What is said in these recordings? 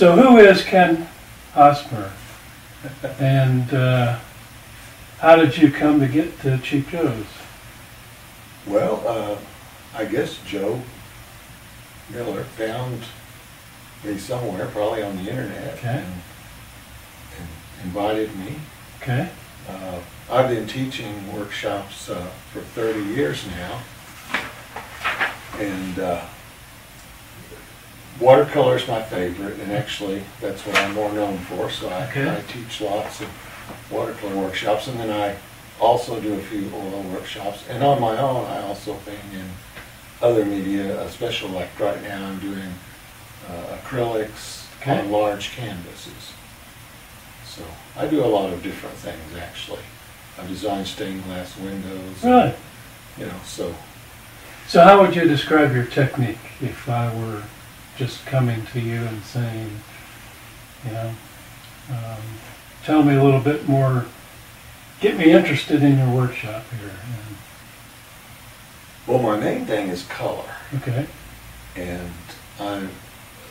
So who is Ken Hosmer? And how did you come to get to Cheap Joe's? Well, I guess Joe Miller found me somewhere, probably on the internet, Okay. and invited me. Okay. I've been teaching workshops for 30 years now, and watercolor is my favorite, and actually that's what I'm more known for, so I teach lots of watercolor workshops, and then I also do a few oil workshops, and on my own I also paint in other media, especially like right now I'm doing acrylics on large canvases. So I do a lot of different things actually. I design stained glass windows. Really? You know, so. So how would you describe your technique if I were just coming to you and saying, you know, tell me a little bit more, get me interested in your workshop here. Well, my main thing is color. Okay. And I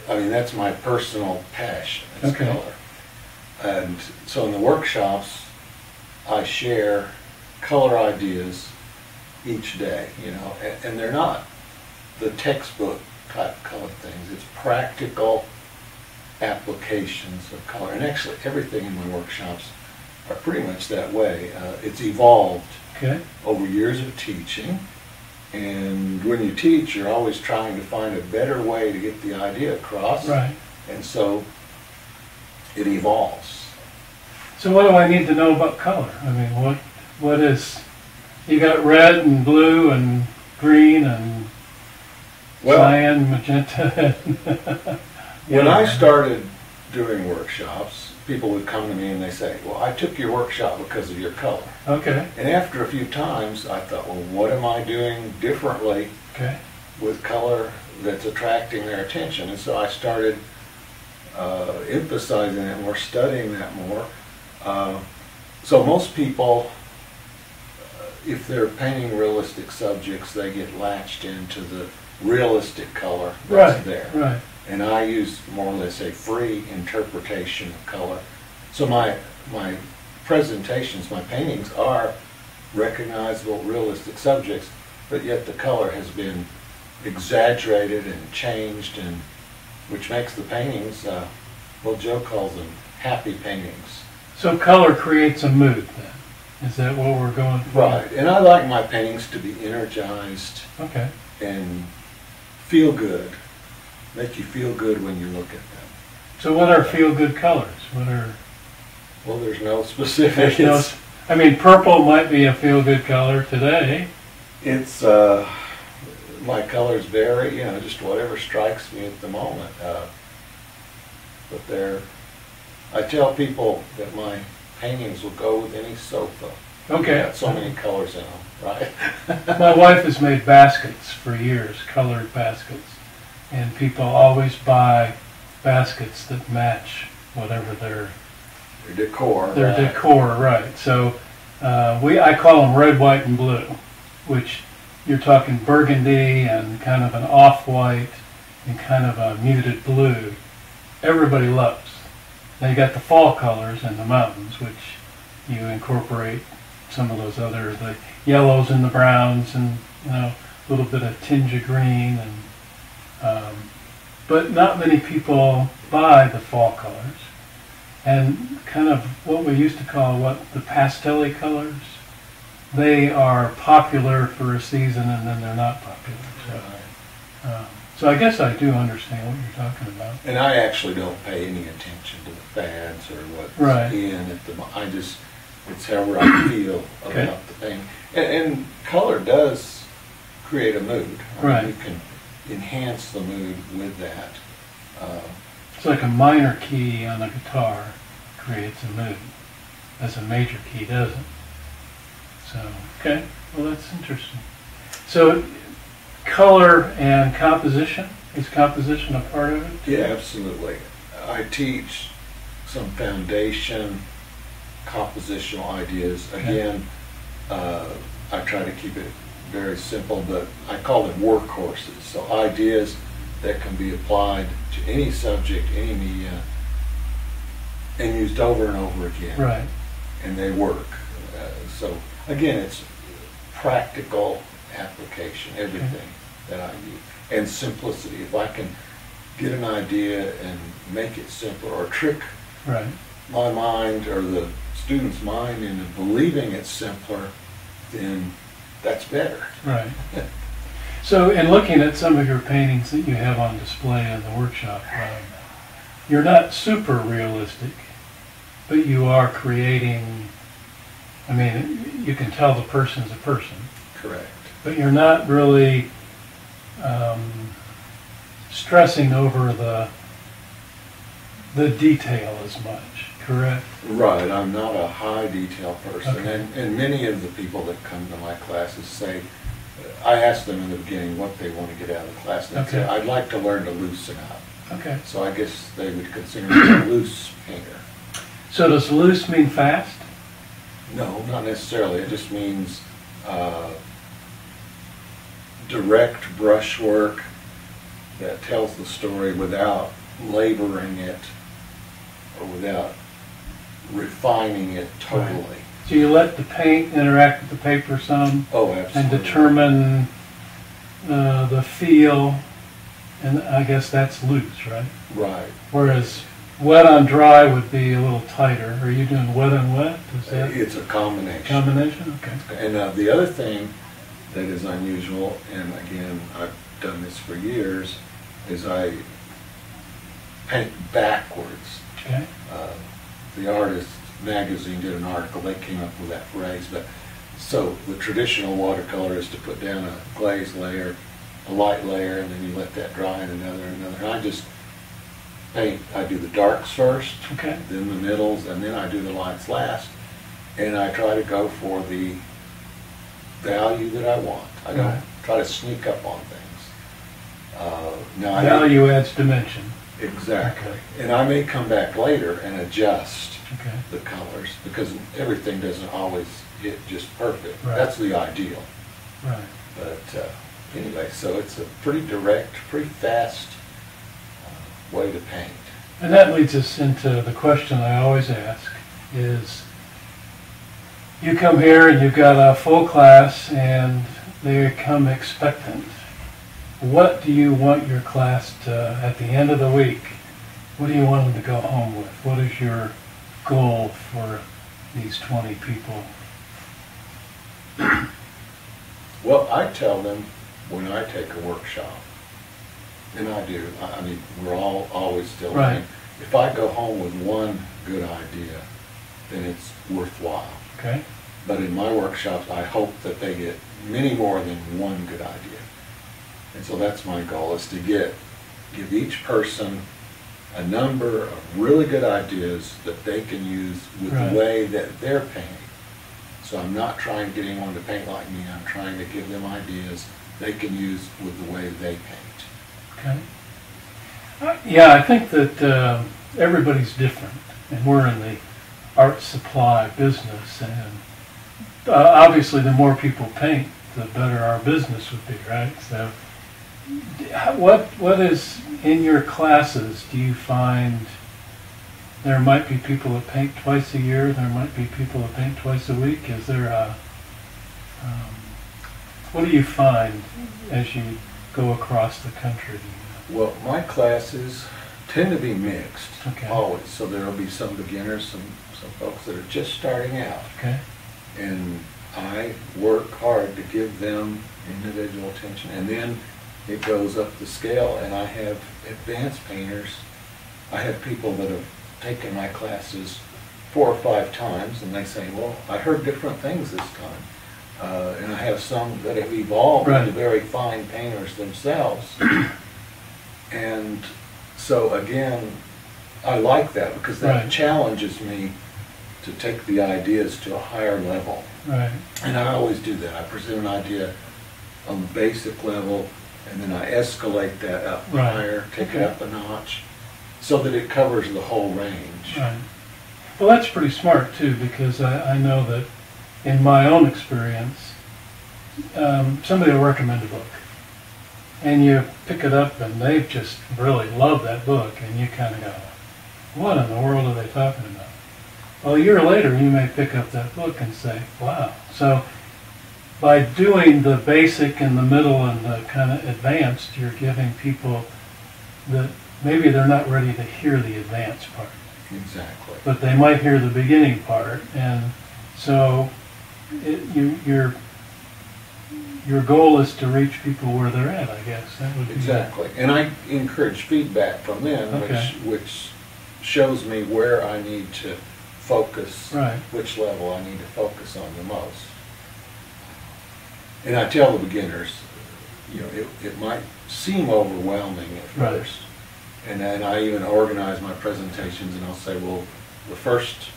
mean, that's my personal passion, is color. And so in the workshops, I share color ideas each day, you know, and they're not the textbook type color things. It's practical applications of color. And actually everything in my workshops are pretty much that way. It's evolved over years of teaching. And when you teach, you're always trying to find a better way to get the idea across. Right. And so it evolves. So what do I need to know about color? I mean, what is, you got red and blue and green and cyan, magenta. When I started doing workshops, people would come to me and they say, well, I took your workshop because of your color. Okay. And after a few times, I thought, well, what am I doing differently with color that's attracting their attention? And so I started emphasizing that more, studying that more. So most people, if they're painting realistic subjects, they get latched into the realistic color that's there. Right. And I use more or less a free interpretation of color. So my presentations, my paintings are recognizable, realistic subjects, but yet the color has been exaggerated and changed, and which makes the paintings, well, Joe calls them happy paintings. So color creates a mood then? Is that what we're going for? Right, and I like my paintings to be energized and feel good. Make you feel good when you look at them. So what are feel-good colors? What are? Well, there's no specific. I mean, purple might be a feel-good color today. It's my colors vary, you know, just whatever strikes me at the moment. But I tell people that my paintings will go with any sofa. Okay. Got so many colors in them, right? My wife has made baskets for years, colored baskets. And people always buy baskets that match whatever their decor. Their decor, right. So I call them red, white, and blue, which you're talking burgundy and kind of an off-white and kind of a muted blue. Everybody loves. Now you got the fall colors and the mountains, which you incorporate some of those other, the yellows and the browns and, you know, a little bit of tinge of green and but not many people buy the fall colors, and kind of what we used to call the pastel-y colors. They are popular for a season and then they're not popular. So I guess I do understand what you're talking about. And I actually don't pay any attention to the fads or what's in at the moment. It's however I feel about the thing. And color does create a mood. I mean, you can enhance the mood with that. It's like a minor key on a guitar creates a mood, as a major key doesn't. So, well, that's interesting. So, color and composition, is composition a part of it? Yeah, absolutely. I teach some foundation compositional ideas. Again, I try to keep it very simple, but I call it workhorses. So ideas that can be applied to any subject, any media, and used over and over again. Right. And they work. So again, it's practical application, everything that I use. And simplicity. If I can get an idea and make it simpler, or trick my mind or the student's mind into believing it's simpler, then that's better. Right. So in looking at some of your paintings that you have on display in the workshop, you're not super realistic, but you are creating, I mean, you can tell the person's a person. Correct. But you're not really stressing over the detail as much, correct? Right. I'm not a high detail person. Okay. And many of the people that come to my classes say, I ask them in the beginning what they want to get out of the class, and they say, I'd like to learn to loosen up. Okay. So I guess they would consider me a loose painter. So does loose mean fast? No, not necessarily. It just means direct brushwork that tells the story without laboring it or without refining it totally. Right. So you let the paint interact with the paper some? Oh, absolutely. And determine the feel, and I guess that's loose, right? Right. Whereas wet on dry would be a little tighter. Are you doing wet on wet? Is that It's a combination. combination? Okay. And the other thing that is unusual, and again, I've done this for years, is I paint backwards. Okay. The Artist magazine did an article, they came up with that phrase, but so the traditional watercolor is to put down a glaze layer, a light layer, and then you let that dry, and another. And I just paint, I do the darks first, Okay. then the middles, and then I do the lights last, and I try to go for the value that I want. I don't try to sneak up on things. Now Value adds dimension. Exactly. Okay. And I may come back later and adjust Okay. the colors, because everything doesn't always get just perfect. Right. That's the ideal. Right. But anyway, so it's a pretty direct, pretty fast way to paint. And that leads us into the question I always ask is, you come here and you've got a full class and they come expectant. What do you want your class to, at the end of the week, what do you want them to go home with? What is your goal for these 20 people? Well, I tell them when I take a workshop, and I do, I mean, we're all always still learning. If I go home with one good idea, then it's worthwhile. Okay. But in my workshops, I hope that they get many more than one good idea. And so that's my goal, is to give each person a number of really good ideas that they can use with the way that they're painting. So I'm not trying to get anyone to paint like me, I'm trying to give them ideas they can use with the way they paint. Okay. Yeah, I think that everybody's different, and we're in the art supply business, and obviously the more people paint, the better our business would be, right? So what is in your classes, do you find there might be people that paint twice a year, there might be people that paint twice a week? Is there a, what do you find as you go across the country? Well, my classes tend to be mixed, Okay. always. So there will be some beginners, some folks that are just starting out. Okay. And I work hard to give them individual attention. And then it goes up the scale, and I have advanced painters. I have people that have taken my classes 4 or 5 times, and they say, well, I heard different things this time. And I have some that have evolved into very fine painters themselves. And so again, I like that, because that challenges me to take the ideas to a higher level. Right. And I always do that. I present an idea on the basic level, and then I escalate that up higher, take it up a notch, so that it covers the whole range. Right. Well, that's pretty smart too, because I know that in my own experience, somebody will recommend a book, and you pick it up and they've just really loved that book, and you kind of go, what in the world are they talking about? Well, a year later you may pick up that book and say, wow. So by doing the basic and the middle and the kind of advanced, you're giving people that maybe they're not ready to hear the advanced part. Exactly. But they might hear the beginning part, and so your goal is to reach people where they're at, I guess. That would be exactly. And I encourage feedback from them, okay. which shows me where I need to focus, right. which level I need to focus on the most. And I tell the beginners, you know, it might seem overwhelming at first. Right. And then I even organize my presentations and I'll say, well, the first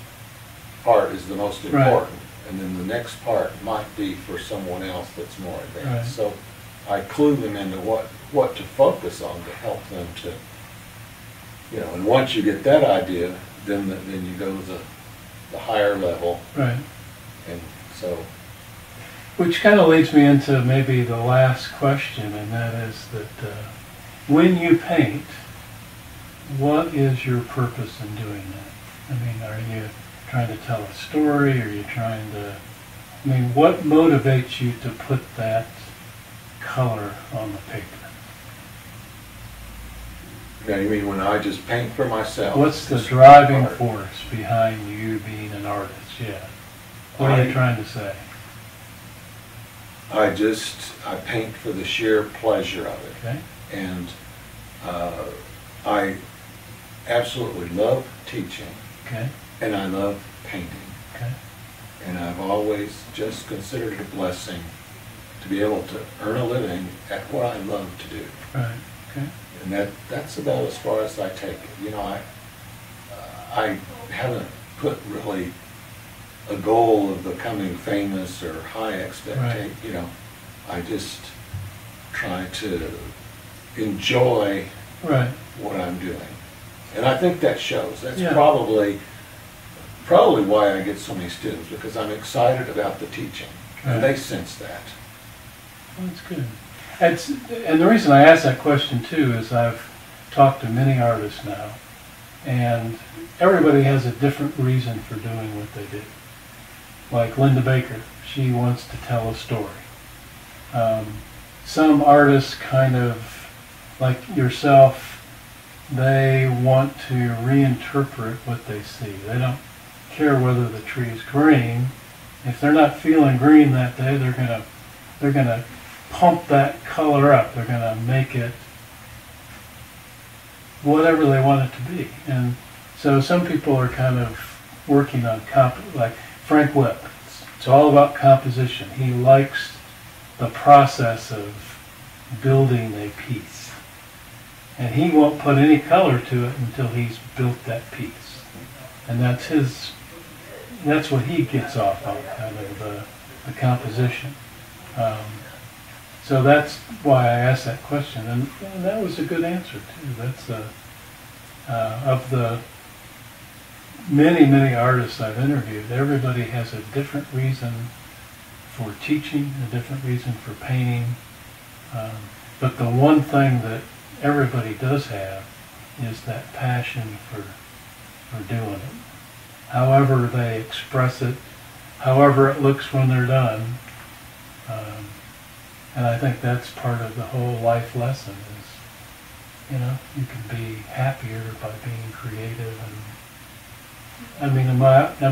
part is the most important. Right. And then the next part might be for someone else that's more advanced. Right. So I clue them into what to focus on to help them to, you know, and once you get that idea, then you go to the higher level. Right. And so. Which kind of leads me into maybe the last question, and that is that when you paint, what is your purpose in doing that? I mean, are you trying to tell a story? Are you trying to, I mean, what motivates you to put that color on the paper? Yeah, you mean when I just paint for myself? What's the driving force behind you being an artist? Yeah. What are you trying to say? I paint for the sheer pleasure of it. Okay. And I absolutely love teaching. Okay. And I love painting. Okay. And I've always just considered it a blessing to be able to earn a living at what I love to do. Right. Okay. And that's about as far as I take it. You know, I haven't put really a goal of becoming famous or high expectation. Right. You know, I just try to enjoy right. what I'm doing, and I think that shows. That's yeah. probably why I get so many students, because I'm excited about the teaching, right. and they sense that. Well, that's good. And the reason I ask that question too is I've talked to many artists now, and everybody has a different reason for doing what they do. Like Linda Baker, she wants to tell a story. Some artists kind of, like yourself, they want to reinterpret what they see. They don't care whether the tree is green. If they're not feeling green that day, they're gonna pump that color up. They're gonna make it whatever they want it to be. And so some people are kind of working on like Frank Whipp. It's all about composition. He likes the process of building a piece. And he won't put any color to it until he's built that piece. And that's what he gets off on, kind of the composition. So that's why I asked that question. And that was a good answer too. That's of the many, many artists I've interviewed, everybody has a different reason for teaching, a different reason for painting. But the one thing that everybody does have is that passion for doing it. However they express it, however it looks when they're done. And I think that's part of the whole life lesson is, you know, you can be happier by being creative. And I mean, am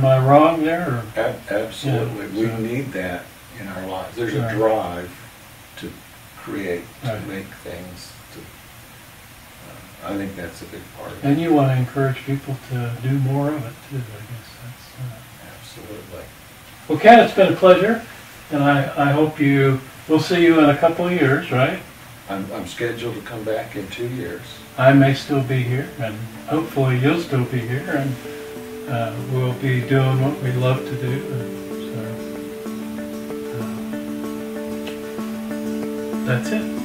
I wrong there? Or? Absolutely. Yeah, we need that in our lives. There's a drive to create, to make things. I think that's a big part of it. And you want to encourage people to do more of it too, I guess. Absolutely. Well, Ken, it's been a pleasure, and I hope we'll see you in a couple of years, right? I'm scheduled to come back in 2 years. I may still be here, and hopefully you'll still be here, and we'll be doing what we love to do. So, that's it.